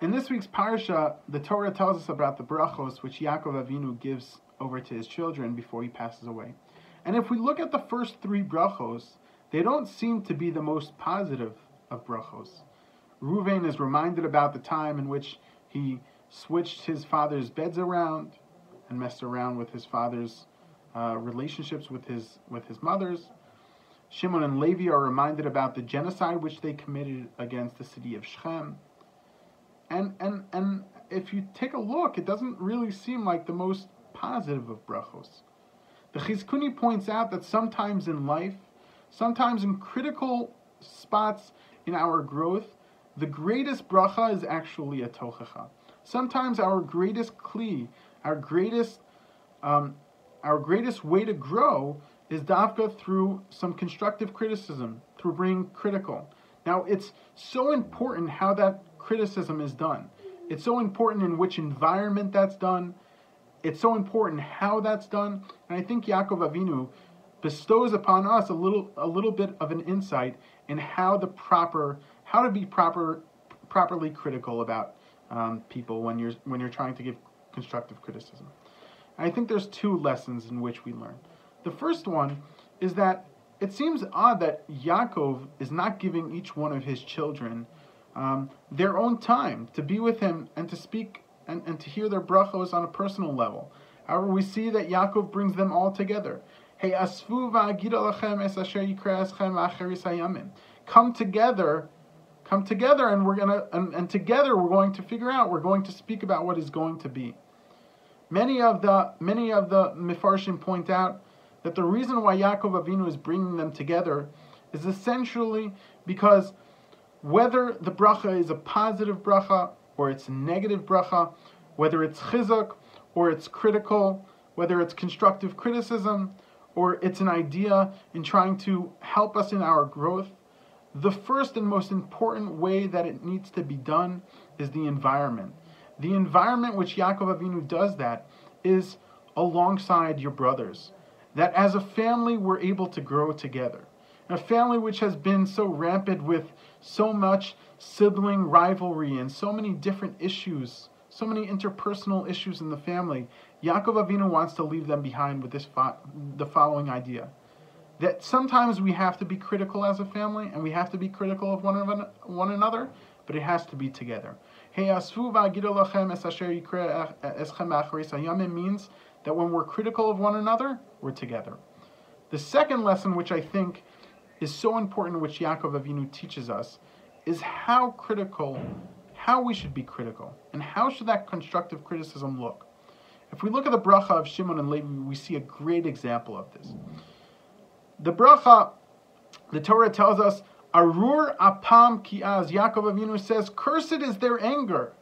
In this week's Parsha, the Torah tells us about the brachos which Yaakov Avinu gives over to his children before he passes away. And if we look at the first three brachos, they don't seem to be the most positive of brachos. Reuven is reminded about the time in which he switched his father's beds around and messed around with his father's relationships with his mothers. Shimon and Levi are reminded about the genocide which they committed against the city of Shechem. And if you take a look, it doesn't really seem like the most positive of brachos. The Chizkuni points out that sometimes in life, sometimes in critical spots in our growth, the greatest bracha is actually a tochecha. Sometimes our greatest kli, our greatest way to grow is davka through some constructive criticism, through being critical. Now, it's so important how that criticism is done. It's so important in which environment that's done. It's so important how that's done. And I think Yaakov Avinu bestows upon us a little bit of an insight in how to be properly critical about people when you're trying to give constructive criticism. And I think there's two lessons in which we learn. The first one is that it seems odd that Yaakov is not giving each one of his children their own time to be with him and to speak and to hear their brachos on a personal level. However, we see that Yaakov brings them all together. Hey, asfu va'agid alachem es asher yikra eschem acheris hayamim. Come together, and together we're going to figure out. We're going to speak about what is going to be. Many of the Mefarshim point out that the reason why Yaakov Avinu is bringing them together is essentially because whether the bracha is a positive bracha or it's a negative bracha, whether it's chizuk or it's critical, whether it's constructive criticism or it's an idea in trying to help us in our growth, the first and most important way that it needs to be done is the environment. The environment which Yaakov Avinu does that is alongside your brothers. That as a family we're able to grow together. A family which has been so rampant with so much sibling rivalry and so many different issues, so many interpersonal issues in the family, Yaakov Avinu wants to leave them behind with the following idea. That sometimes we have to be critical as a family and we have to be critical of one another, but it has to be together. Means that when we're critical of one another, we're together. The second lesson, which I think is so important, which Yaakov Avinu teaches us, is how we should be critical, and how should that constructive criticism look. If we look at the bracha of Shimon and Levi, we see a great example of this. The bracha, the Torah tells us, Arur apam ki'az. Yaakov Avinu says, cursed is their anger,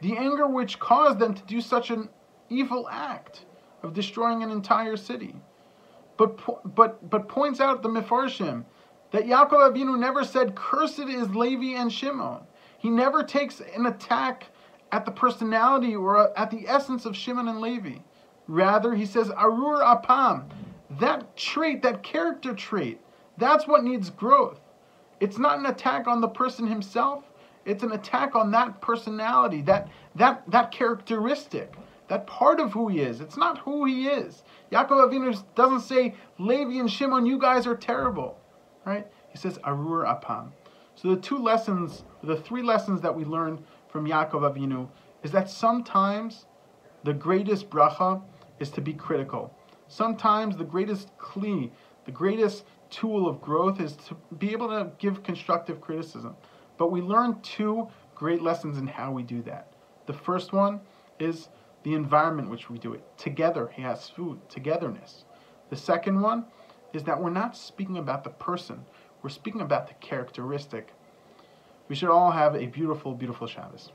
the anger which caused them to do such an evil act of destroying an entire city. But points out the Mefarshim that Yaakov Avinu never said, cursed is Levi and Shimon. He never takes an attack at the personality or at the essence of Shimon and Levi. Rather, he says, Arur apam. That trait, that character trait, that's what needs growth. It's not an attack on the person himself. It's an attack on that personality, that characteristic, that part of who he is. It's not who he is. Yaakov Avinu doesn't say, Levi and Shimon, you guys are terrible. Right? He says, Arur apam. So the three lessons that we learn from Yaakov Avinu is that sometimes the greatest bracha is to be critical. Sometimes the greatest kli, the greatest tool of growth is to be able to give constructive criticism. But we learn two great lessons in how we do that. The first one is the environment which we do it. Together, he has food, togetherness. The second one is that we're not speaking about the person. We're speaking about the characteristic. We should all have a beautiful, beautiful Shabbos.